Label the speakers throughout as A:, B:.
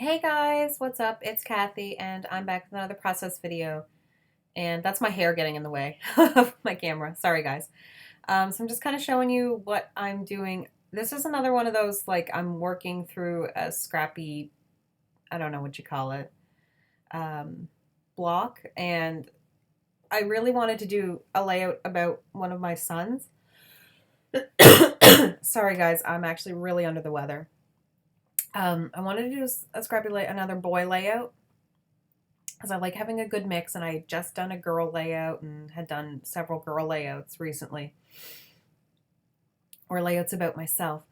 A: Hey guys, what's up? It's Kathy and I'm back with another process video. And that's my hair getting in the way of my camera. Sorry guys. So I'm just kind of showing you what I'm doing. This is another one of those, like, I'm working through a scrappy, I don't know what you call it, um, block. And I really wanted to do a layout about one of my sons. Sorry guys, I'm actually really under the weather. I wanted to do a scrappy another boy layout because I like having a good mix, and I had just done a girl layout and had done several girl layouts recently, or layouts about myself.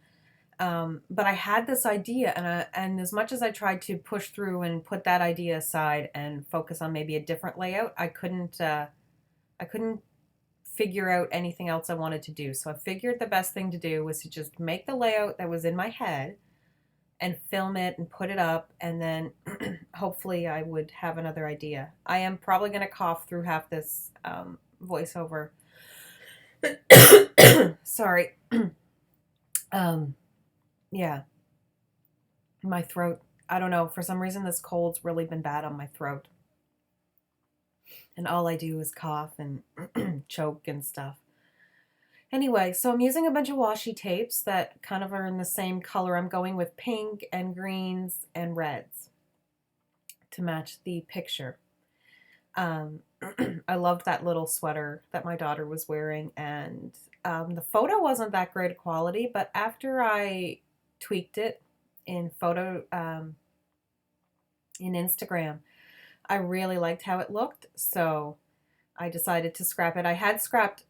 A: But I had this idea, and as much as I tried to push through and put that idea aside and focus on maybe a different layout, I couldn't figure out anything else I wanted to do. So I figured the best thing to do was to just make the layout that was in my head and film it and put it up, and then hopefully I would have another idea. I am probably going to cough through half this voiceover. Sorry. um, yeah, my throat. I don't know. For some reason, this cold's really been bad on my throat. And all I do is cough and choke and stuff. Anyway, so I'm using a bunch of washi tapes that kind of are in the same color. I'm going with pink and greens and reds to match the picture. Um, I loved that little sweater that my daughter was wearing, and the photo wasn't that great a quality, but after I tweaked it in in Instagram, I really liked how it looked, so I decided to scrap it. I had scrapped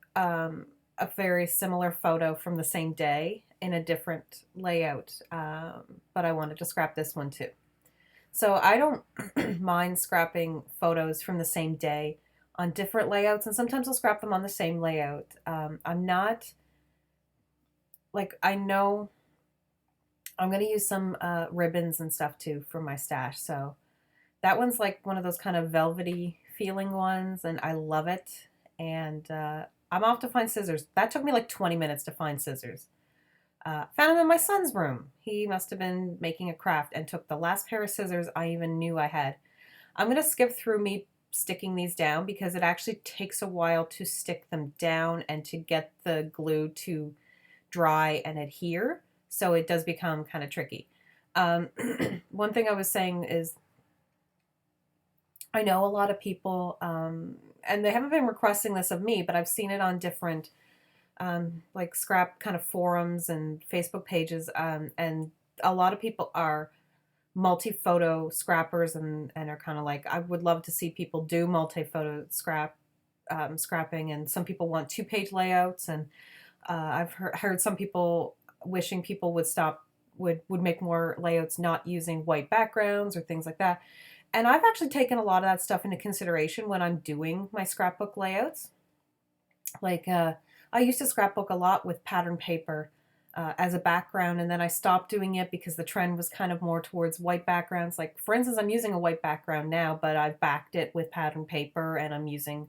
A: a very similar photo from the same day in a different layout, but I wanted to scrap this one too. So I don't mind scrapping photos from the same day on different layouts, and sometimes I'll scrap them on the same layout. I'm not, like, I know I'm going to use some ribbons and stuff too for my stash. So that one's like one of those kind of velvety feeling ones, and I love it. And I'm off to find scissors. That took me like 20 minutes to find scissors. Found them in my son's room. He must have been making a craft and took the last pair of scissors I even knew I had. I'm going to skip through me sticking these down because it actually takes a while to stick them down and to get the glue to dry and adhere. So it does become kind of tricky. One thing I was saying is I know a lot of people, and they haven't been requesting this of me, but I've seen it on different like scrap kind of forums and Facebook pages, and a lot of people are multi-photo scrappers, and are kind of like, I would love to see people do multi-photo scrapping, and some people want two-page layouts, and I've heard some people wishing people would stop would make more layouts not using white backgrounds or things like that. And I've actually taken a lot of that stuff into consideration when I'm doing my scrapbook layouts. Like, I used to scrapbook a lot with pattern paper as a background, and then I stopped doing it because the trend was kind of more towards white backgrounds. Like, for instance, I'm using a white background now, but I've backed it with pattern paper, and I'm using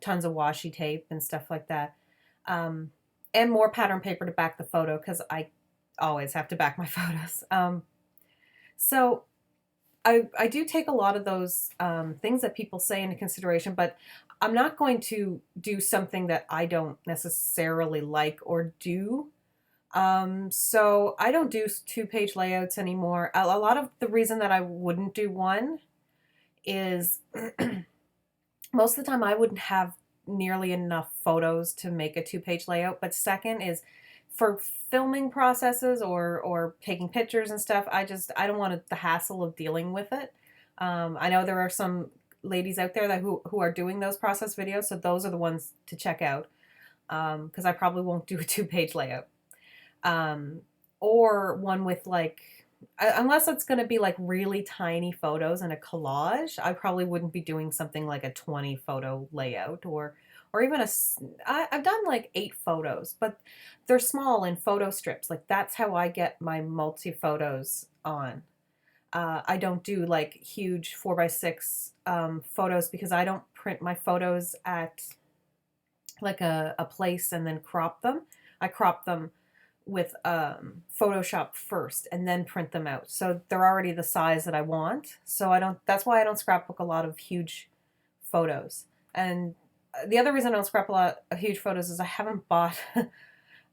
A: tons of washi tape and stuff like that. And more pattern paper to back the photo because I always have to back my photos. So I do take a lot of those things that people say into consideration, but I'm not going to do something that I don't necessarily like or do. So I don't do two-page layouts anymore. A lot of the reason that I wouldn't do one is most of the time I wouldn't have nearly enough photos to make a two-page layout. But second is for filming processes or taking pictures and stuff, I don't want the hassle of dealing with it. I know there are some ladies out there who are doing those process videos, so those are the ones to check out, because I probably won't do a two-page layout. Or one with, like, unless it's going to be like really tiny photos and a collage, I probably wouldn't be doing something like a 20 photo layout, or even I've done like 8 photos, but they're small in photo strips. Like, that's how I get my multi photos on. I don't do like huge 4x6 photos because I don't print my photos at like a place and then crop them. I crop them with Photoshop first and then print them out. So they're already the size that I want. So I don't, that's why I don't scrapbook a lot of huge photos. And the other reason I don't scrap a lot of huge photos is I haven't bought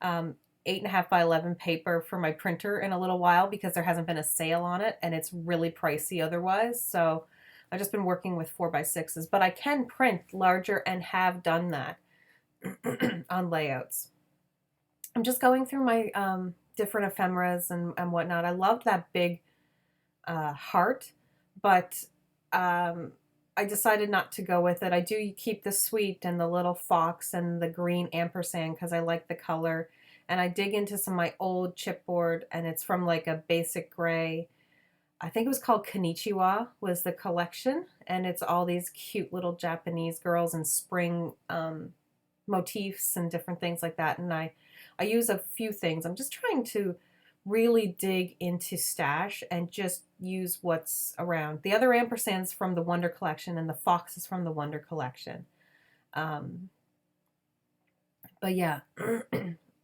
A: 8.5 by 11 paper for my printer in a little while because there hasn't been a sale on it and it's really pricey otherwise. So I've just been working with 4 by 6s, but I can print larger and have done that on layouts. I'm just going through my different ephemeras and whatnot. I loved that big heart, but I decided not to go with it. I do keep the sweet and the little fox and the green ampersand because I like the color. And I dig into some of my old chipboard, and it's from like a basic gray. I think it was called Konnichiwa was the collection, and it's all these cute little Japanese girls and spring motifs and different things like that. And I use a few things. I'm just trying to really dig into stash and just use what's around. The other ampersands from the Wonder collection and the fox is from the Wonder collection. But yeah,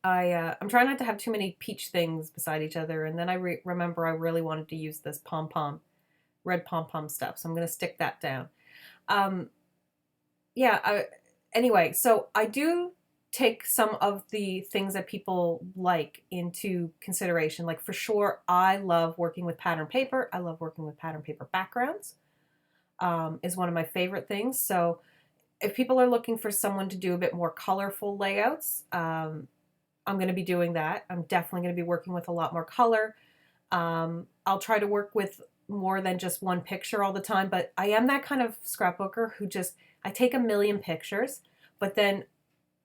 A: I'm trying not to have too many peach things beside each other. And then I remember I really wanted to use this red pom-pom stuff. So I'm going to stick that down. Yeah, anyway, so I do take some of the things that people like into consideration. Like for sure, I love working with pattern paper. I love working with pattern paper backgrounds. Is one of my favorite things. So if people are looking for someone to do a bit more colorful layouts, I'm going to be doing that. I'm definitely going to be working with a lot more color. I'll try to work with more than just one picture all the time, but I am that kind of scrapbooker who I take a million pictures, but then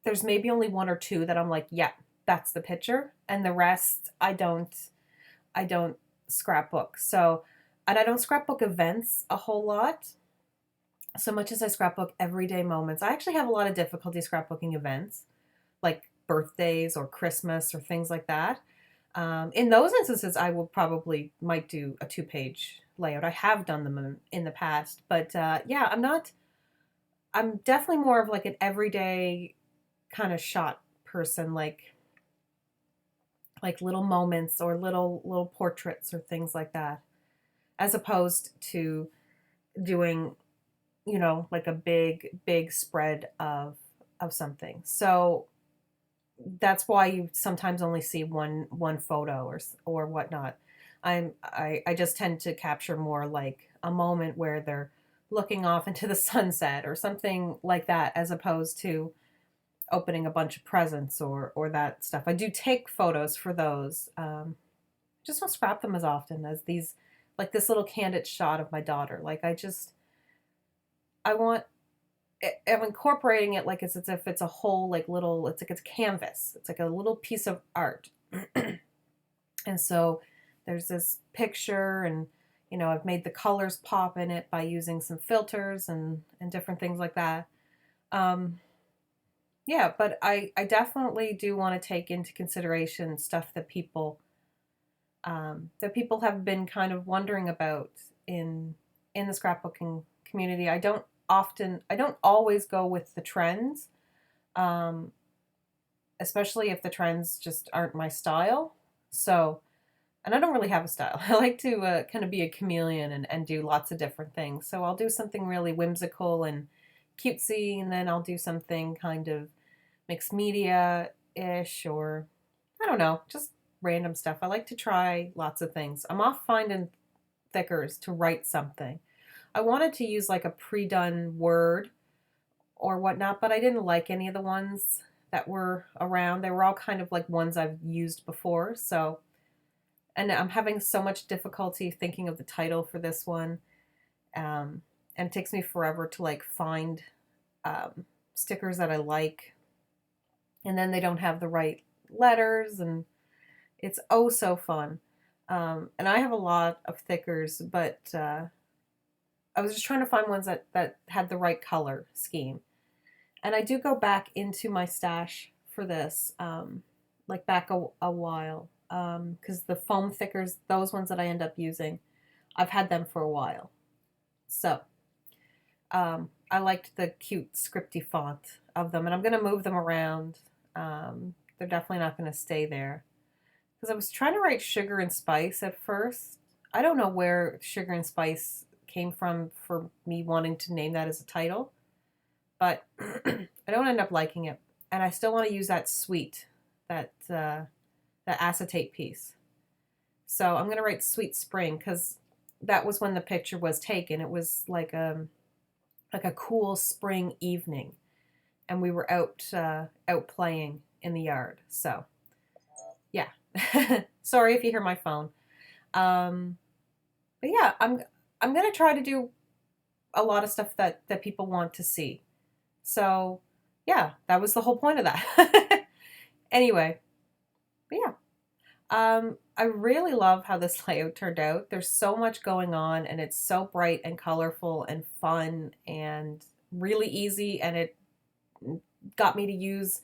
A: there's maybe only one or two that I'm like, yeah, that's the picture. And the rest, I don't scrapbook. So, and I don't scrapbook events a whole lot so much as I scrapbook everyday moments. I actually have a lot of difficulty scrapbooking events like birthdays or Christmas or things like that. In those instances, I will might do a 2-page layout. I have done them in the past, but yeah, I'm definitely more of like an everyday kind of shot person, like little moments or little portraits or things like that, as opposed to doing, like a big spread of something. So that's why you sometimes only see one photo or whatnot. I just tend to capture more like a moment where they're looking off into the sunset or something like that, as opposed to opening a bunch of presents or that stuff. I do take photos for those. Just don't scrap them as often as these, like this little candid shot of my daughter. Like I'm incorporating it like it's as if it's a whole like little, it's like it's canvas. It's like a little piece of art. And so there's this picture and, I've made the colors pop in it by using some filters and different things like that. Yeah, but I definitely do want to take into consideration stuff that people have been kind of wondering about in the scrapbooking community. I don't always go with the trends, especially if the trends just aren't my style. So, and I don't really have a style. I like to kind of be a chameleon and do lots of different things. So I'll do something really whimsical and cutesy, and then I'll do something kind of mixed media-ish, or I don't know, just random stuff. I like to try lots of things. I'm off finding thickers to write something. I wanted to use like a pre-done word or whatnot, but I didn't like any of the ones that were around. They were all kind of like ones I've used before. So, and I'm having so much difficulty thinking of the title for this one. And it takes me forever to like find stickers that I like. And then they don't have the right letters, and it's oh so fun. And I have a lot of thickers, but I was just trying to find ones that had the right color scheme. And I do go back into my stash for this, like back a while, because the foam thickers, those ones that I end up using, I've had them for a while. So I liked the cute scripty font of them, and I'm going to move them around. They're definitely not going to stay there. because I was trying to write sugar and spice at first. I don't know where sugar and spice came from for me wanting to name that as a title, but I don't end up liking it. And I still want to use that sweet, that acetate piece. So I'm gonna write Sweet Spring because that was when the picture was taken. It was like a cool spring evening, and we were out playing in the yard. So yeah, sorry if you hear my phone. Um, but yeah, I'm gonna try to do a lot of stuff that people want to see. So yeah, that was the whole point of that. Anyway, but yeah. I really love how this layout turned out. There's so much going on, and it's so bright and colorful and fun and really easy, and it got me to use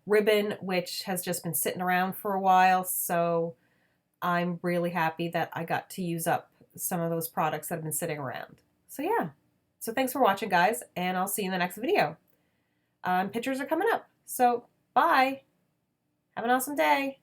A: ribbon, which has just been sitting around for a while, so I'm really happy that I got to use up some of those products that have been sitting around. So yeah. So thanks for watching, guys, and I'll see you in the next video. Pictures are coming up. So bye. Have an awesome day.